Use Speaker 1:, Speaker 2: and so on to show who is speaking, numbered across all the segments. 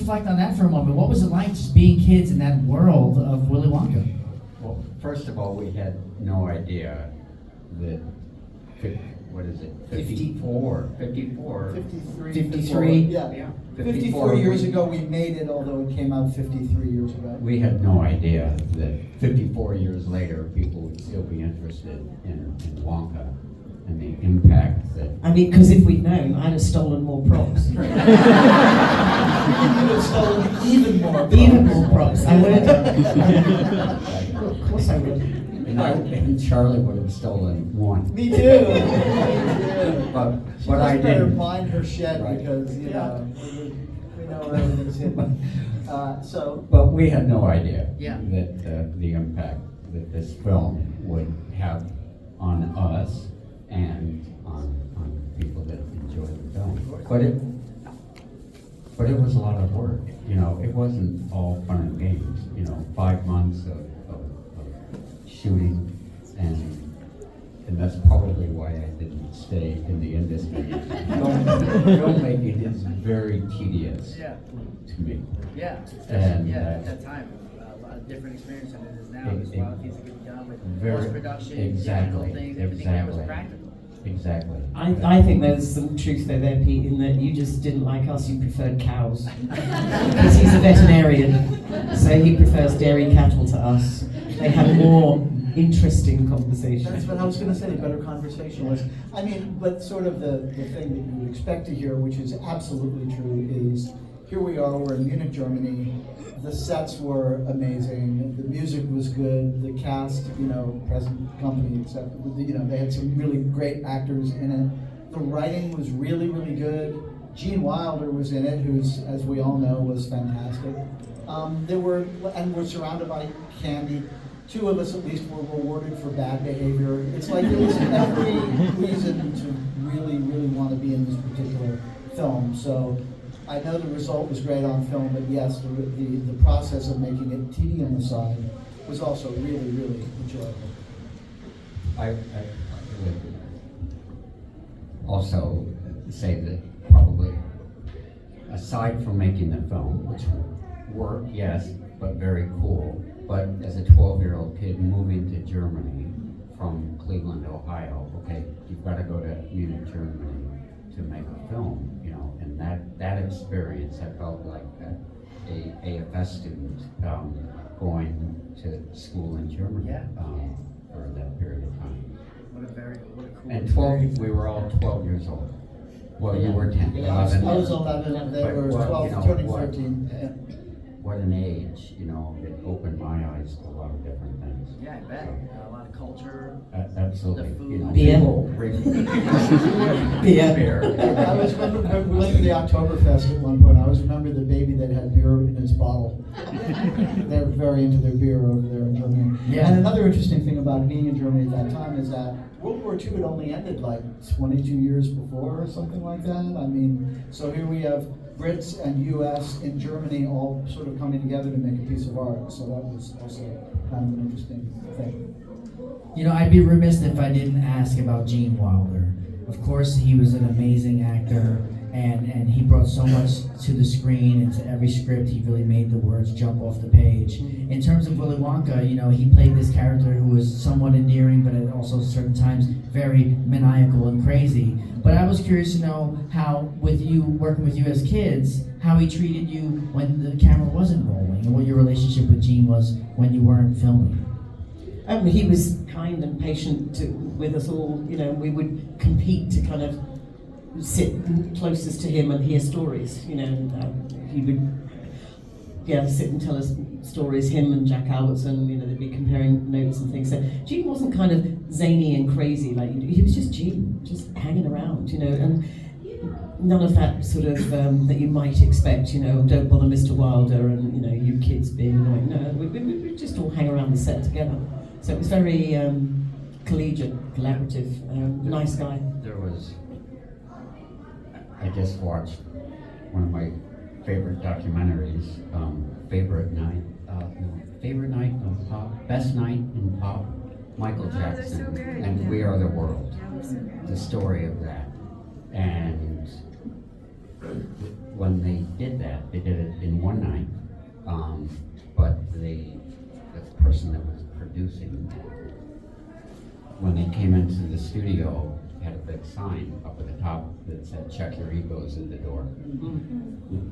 Speaker 1: reflect on that for a moment. What was it like just being kids in that world of Willy Wonka?
Speaker 2: Well, first of all, we had no idea that, what is it, 54?
Speaker 3: 53.
Speaker 4: Yeah. 54 years ago we made it, although it came out 53 years ago.
Speaker 2: We had no idea that 54 years later, people would still be interested in Wonka and the impact that.
Speaker 3: I mean, because if we'd known, I'd have stolen more props.
Speaker 4: You would have stolen even more props.
Speaker 3: Even more props. I would. Of course I would.
Speaker 2: And Charlie would have stolen one.
Speaker 4: Me too.
Speaker 2: But
Speaker 4: She
Speaker 2: I
Speaker 4: just better
Speaker 2: didn't.
Speaker 4: mind her shed
Speaker 2: Right.
Speaker 4: because, we know where everything's hidden.
Speaker 2: But we had no idea
Speaker 1: Yeah.
Speaker 2: that the impact that this film would have on us and on people that enjoy the film. But it was a lot of work. It wasn't all fun and games. 5 months of shooting, and that's probably why I didn't stay in the industry. Filmmaking is very tedious
Speaker 1: Yeah.
Speaker 2: to me.
Speaker 1: Yeah.
Speaker 2: And,
Speaker 1: at that time, a lot of different experience than it is now. There's a lot of things that get done with
Speaker 2: Very-
Speaker 1: post-production,
Speaker 2: exactly,
Speaker 1: digital things, everything there was
Speaker 2: exactly.
Speaker 1: practical.
Speaker 2: Exactly.
Speaker 3: I think there's some truth there, Pete, in that you just didn't like us, you preferred cows. Because he's a veterinarian, so he prefers dairy cattle to us. They have more interesting conversations.
Speaker 4: That's what I was going to say, better conversationalist. I mean, but sort of the thing that you would expect to hear, which is absolutely true, is here we are, we're in Munich, Germany. The sets were amazing. The music was good. The cast, present company, except, they had some really great actors in it. The writing was really, really good. Gene Wilder was in it, who's, as we all know, was fantastic. We're surrounded by candy. 2 of us at least were rewarded for bad behavior. It's like there was every reason to really, really want to be in this particular film. So I know the result was great on film, but yes, the process of making it tedium aside was also really, really enjoyable.
Speaker 2: I would also say that probably, aside from making the film, which worked, yes, but very cool, but as a 12-year-old kid moving to Germany from Cleveland, Ohio, okay, you've got to go to Munich, Germany to make a film, and that experience, I felt like a AFS student going to school in Germany for that period of time.
Speaker 1: What a cool.
Speaker 2: And we were all 12 years old. Well, you were 10,
Speaker 4: Yeah, I
Speaker 2: 11.
Speaker 4: was 11, and they were 12, turning 13. Yeah.
Speaker 2: What an age, it opened my eyes to a lot of different things.
Speaker 1: Yeah, I bet. A lot of culture.
Speaker 2: Absolutely.
Speaker 1: The food.
Speaker 3: Beer.
Speaker 2: Beer.
Speaker 4: I always remember we went to the Oktoberfest at one point. I always remember the baby that had beer in its bottle. They're very into their beer over there in Germany.
Speaker 1: Yeah.
Speaker 4: And another interesting thing about being in Germany at that time is that World War II had only ended like 22 years before or something like that. I mean, so here we have Brits and US in Germany all sort of coming together to make a piece of art. So that was also kind of an interesting thing.
Speaker 1: I'd be remiss if I didn't ask about Gene Wilder. Of course, he was an amazing actor, and he brought so much to the screen and to every script. He really made the words jump off the page. In terms of Willy Wonka, he played this character who was somewhat endearing, but at also certain times very maniacal and crazy. But I was curious to know how, working with you as kids, how he treated you when the camera wasn't rolling, and what your relationship with Gene was when you weren't filming.
Speaker 3: He was kind and patient with us all. We would compete to kind of sit closest to him and hear stories. He would sit and tell us stories. Him and Jack Albertson, they'd be comparing notes and things. So Gene wasn't kind of zany and crazy like you do. He was just Gene, just hanging around, and none of that sort of that you might expect. Don't bother Mr. Wilder, and you kids being annoying. No, we just all hang around the set together. So it was very collegiate, collaborative, nice guy.
Speaker 2: I just watched one of my favorite documentaries, Best Night in Pop, Michael Jackson, and We Are the World, the story of that. And when they did that, they did it in when they came into the studio, had a big sign up at the top that said, "Check your egos in the door."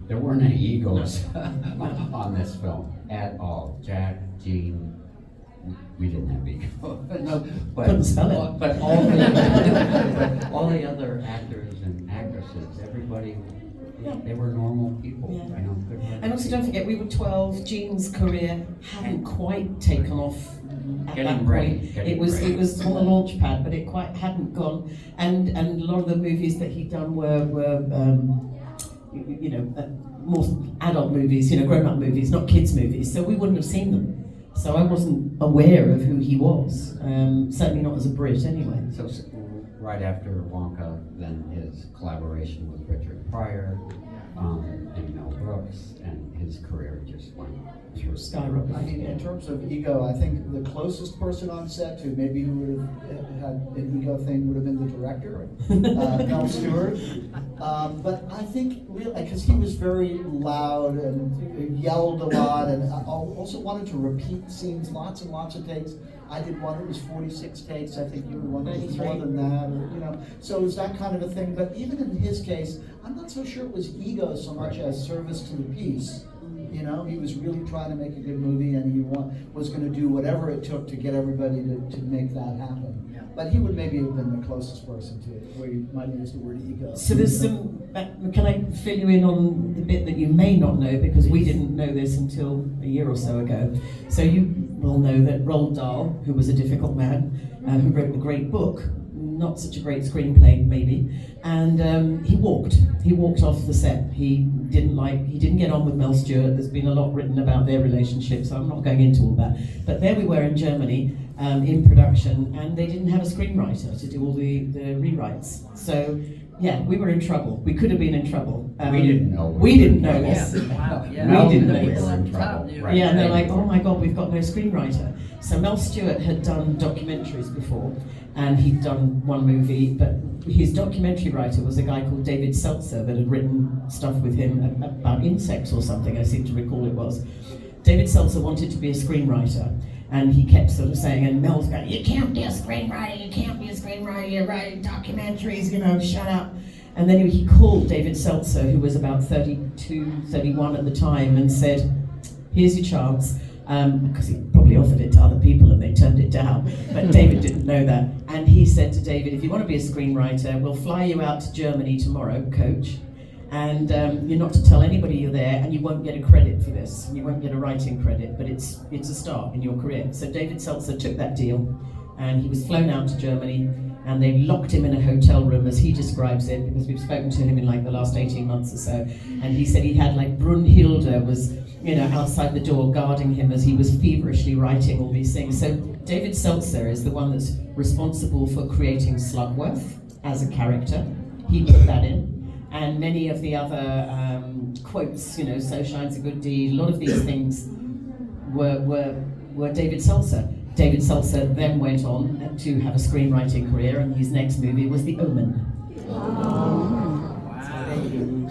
Speaker 2: There weren't any egos on this film at all. Jack, Gene, we didn't have egos.
Speaker 3: No,
Speaker 2: but,
Speaker 3: couldn't spell it.
Speaker 2: But all the other actors and actresses, everybody, they were normal people.
Speaker 3: Yeah.
Speaker 2: You know, good
Speaker 3: And also, don't forget, we were 12. Gene's career hadn't quite taken off at
Speaker 2: Getting
Speaker 3: that
Speaker 2: ready,
Speaker 3: point.
Speaker 2: getting
Speaker 3: It was
Speaker 2: ready.
Speaker 3: on the launch pad, but it quite hadn't gone. And a lot of the movies that he'd done were more adult movies, grown-up movies, not kids' movies. So we wouldn't have seen them. So I wasn't aware of who he was. Certainly not as a Brit, anyway.
Speaker 2: So right after Wonka, then his collaboration with Richard Pryor and Mel Brooks, and his career just went through
Speaker 3: Skyrocketed.
Speaker 4: I mean, in terms of ego, I think the closest person on set to maybe who would have had an ego thing would have been the director, Mel Stewart. But I think really, because he was very loud and yelled a lot, and also wanted to repeat scenes, lots and lots of takes. I did one that was 46 takes. I think you were one that was more than that, or, So it was that kind of a thing. But even in his case, I'm not so sure it was ego so much as service to the piece. He was really trying to make a good movie, and he was going to do whatever it took to get everybody to make that happen.
Speaker 1: Yeah.
Speaker 4: But he would maybe have been the closest person to it, where you might use the word ego.
Speaker 3: So there's some. Can I fill you in on the bit that you may not know, because we didn't know this until a year or so ago. So you will know that Roald Dahl, who was a difficult man, who wrote the great book, not such a great screenplay maybe, and he walked off the set. He didn't get on with Mel Stewart. There's been a lot written about their relationship, so I'm not going into all that. But there we were in Germany in production, and they didn't have a screenwriter to do all the rewrites. So yeah, we were in trouble. We could have been in trouble.
Speaker 2: We didn't know.
Speaker 3: We didn't know this.
Speaker 1: Wow, yeah.
Speaker 2: Mel
Speaker 3: We didn't
Speaker 2: knew
Speaker 3: know
Speaker 2: we
Speaker 3: this.
Speaker 2: were in trouble.
Speaker 1: Right.
Speaker 3: Yeah, and they're like, oh my God, we've got no screenwriter. So Mel Stewart had done documentaries before, and he'd done one movie, but his documentary writer was a guy called David Seltzer that had written stuff with him about insects or something, I seem to recall it was. David Seltzer wanted to be a screenwriter, and he kept sort of saying, and Mel's going, you can't be a screenwriter, you're writing documentaries, shut up. And then he called David Seltzer, who was about 32, 31 at the time, and said, here's your chance, because he probably offered it to other people and they turned it down, but David didn't know that. And he said to David, if you want to be a screenwriter, we'll fly you out to Germany tomorrow, coach, and you're not to tell anybody you're there, and you won't get a credit for this. You won't get a writing credit, but it's a start in your career. So David Seltzer took that deal, and he was flown out to Germany, and they locked him in a hotel room, as he describes it, because we've spoken to him in like the last 18 months or so, and he said he had like Brunhilde was outside the door guarding him as he was feverishly writing all these things. So David Seltzer is the one that's responsible for creating Slugworth as a character. He put that in. And many of the other quotes, so shines a good deed, a lot of these things were David Seltzer. David Seltzer then went on to have a screenwriting career, and his next movie was The Omen.
Speaker 1: Wow,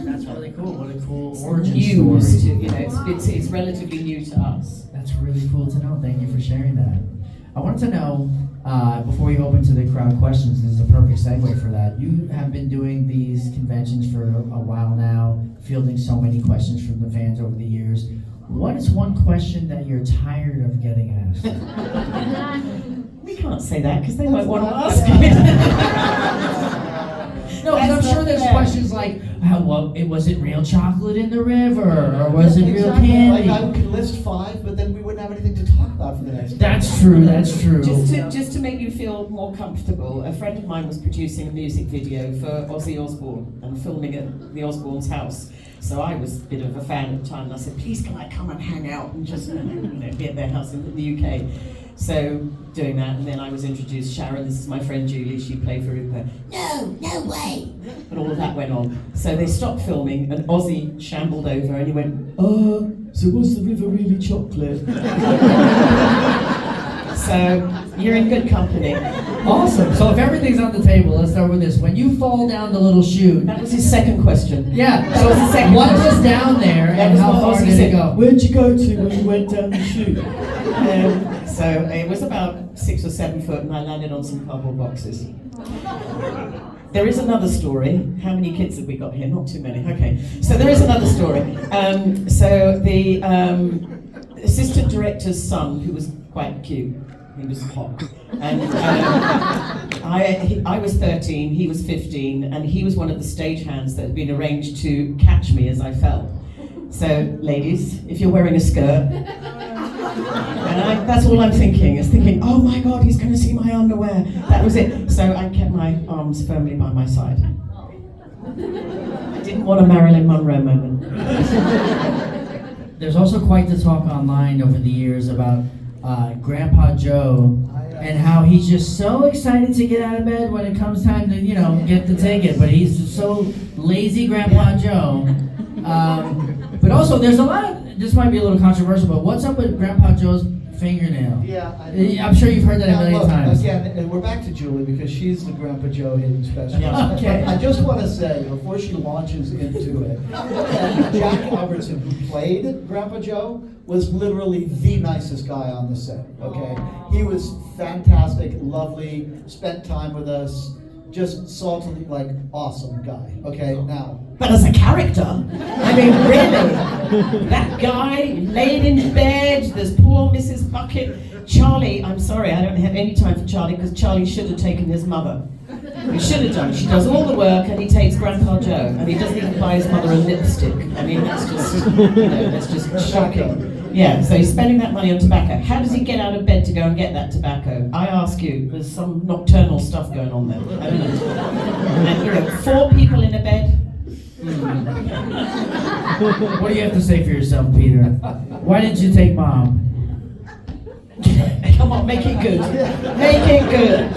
Speaker 1: that's really cool. What a cool origin
Speaker 3: News
Speaker 1: story.
Speaker 3: to, it's relatively new to us.
Speaker 1: That's really cool to know. Thank you for sharing that. I wanted to know, before we open to the crowd questions, this is a perfect segue for that. You have been doing these conventions for a while now, fielding so many questions from the fans over the years. What is one question that you're tired of getting asked?
Speaker 3: We can't say that because they might want to ask it.
Speaker 1: No, because I'm sure there's questions like, was it real chocolate in the river, or was it real
Speaker 4: Exactly.
Speaker 1: candy?
Speaker 4: Like I could list 5, but then we wouldn't have anything to talk about for the next.
Speaker 1: That's true. That's true.
Speaker 3: Just to make you feel more comfortable, a friend of mine was producing a music video for Ozzy Osbourne and filming at the Osbournes' house. So I was a bit of a fan at the time, and I said, please can I come and hang out and just be at their house in the UK. So doing that, and then I was introduced, Sharon, this is my friend Julie, she played for Rupert. No way! And all of that went on. So they stopped filming, and Ozzy shambled over, and he went, so was the river really chocolate? So you're in good company.
Speaker 1: Awesome. So if everything's on the table, let's start with this. When you fall down the little chute,
Speaker 3: That was his second question.
Speaker 1: yeah.
Speaker 3: That was the
Speaker 1: So
Speaker 3: second
Speaker 1: what
Speaker 3: question.
Speaker 1: was down there,
Speaker 3: That
Speaker 1: and
Speaker 3: was
Speaker 1: how
Speaker 3: what
Speaker 1: far
Speaker 3: Ozzy
Speaker 1: did did
Speaker 3: said,
Speaker 1: it go?
Speaker 3: "Where'd you go to when you went down the chute?" So it was about 6 or 7 foot, and I landed on some cardboard boxes. There is another story. How many kids have we got here? Not too many. Okay. So there is another story. So the assistant director's son, who was quite cute, he was hot. And I was 13, he was 15, and he was one of the stagehands that had been arranged to catch me as I fell. So, ladies, if you're wearing a skirt, and that's all I'm thinking, is thinking, oh my God, he's going to see my underwear. That was it. So I kept my arms firmly by my side. I didn't want a Marilyn Monroe moment.
Speaker 1: There's also quite the talk online over the years about Grandpa Joe and how he's just so excited to get out of bed when it comes time to, get the ticket, but he's just so lazy, Grandpa Joe. But also, there's a lot of, this might be a little controversial, but what's up with Grandpa Joe's fingernail?
Speaker 4: Yeah,
Speaker 1: I'm sure you've heard that a million
Speaker 4: look,
Speaker 1: times.
Speaker 4: Again, and we're back to Julie because she's the Grandpa Joe hidden specialist.
Speaker 3: Yeah. Okay.
Speaker 4: I just want to say, before she launches into it, that Jack Albertson, who played Grandpa Joe, was literally the nicest guy on the set, okay? He was fantastic, lovely, spent time with us, just saltily, awesome guy, okay? Now,
Speaker 3: But as a character, I mean, really, that guy laid in bed, there's poor Mrs. Bucket. Charlie, I'm sorry, I don't have any time for Charlie because Charlie should have taken his mother. He should have done. She does all the work and he takes Grandpa Joe and he doesn't even buy his mother a lipstick. I mean, that's just shocking. Yeah, so he's spending that money on tobacco. How does he get out of bed to go and get that tobacco? I ask you, there's some nocturnal stuff going on there. I don't know. And 4 people in a bed.
Speaker 1: What do you have to say for yourself, Peter? Why didn't you take Mom?
Speaker 3: Come on, make it good. Make it good.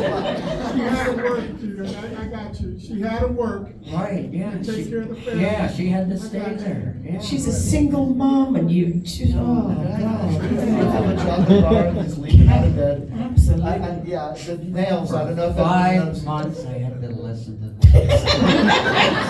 Speaker 5: She had to work, Peter. I got you. She had to work.
Speaker 2: Right, yeah.
Speaker 5: Take care of the family.
Speaker 2: Yeah, she had to stay there. Yeah.
Speaker 3: She's a single mom and you, oh
Speaker 4: Fill a
Speaker 3: God.
Speaker 4: chocolate bar and he's leaving out of bed.
Speaker 3: Absolutely.
Speaker 4: Yeah, the nails, I don't know if
Speaker 2: 5 months I had to listen to this.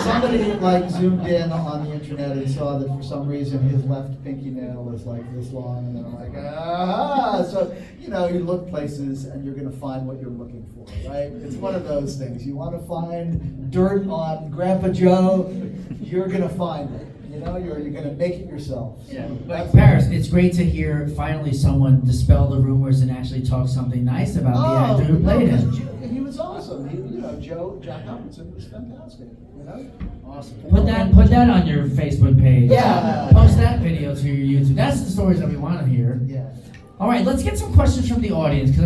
Speaker 4: Somebody zoomed in on the internet and saw that for some reason his left pinky nail is this long, and they're like, ah. So you look places and you're gonna find what you're looking for, right? It's one of those things. You want to find dirt on Grandpa Joe, you're gonna find it. You're gonna make it yourself. So
Speaker 1: But Paris, it's great to hear finally someone dispel the rumors and actually talk something nice about the actor who played him.
Speaker 4: He was awesome. Jack Albertson was fantastic.
Speaker 1: Awesome. Put that on your Facebook page.
Speaker 4: Yeah.
Speaker 1: Post that video to your YouTube. That's the stories that we want to hear.
Speaker 4: Yeah.
Speaker 1: All right, let's get some questions from the audience because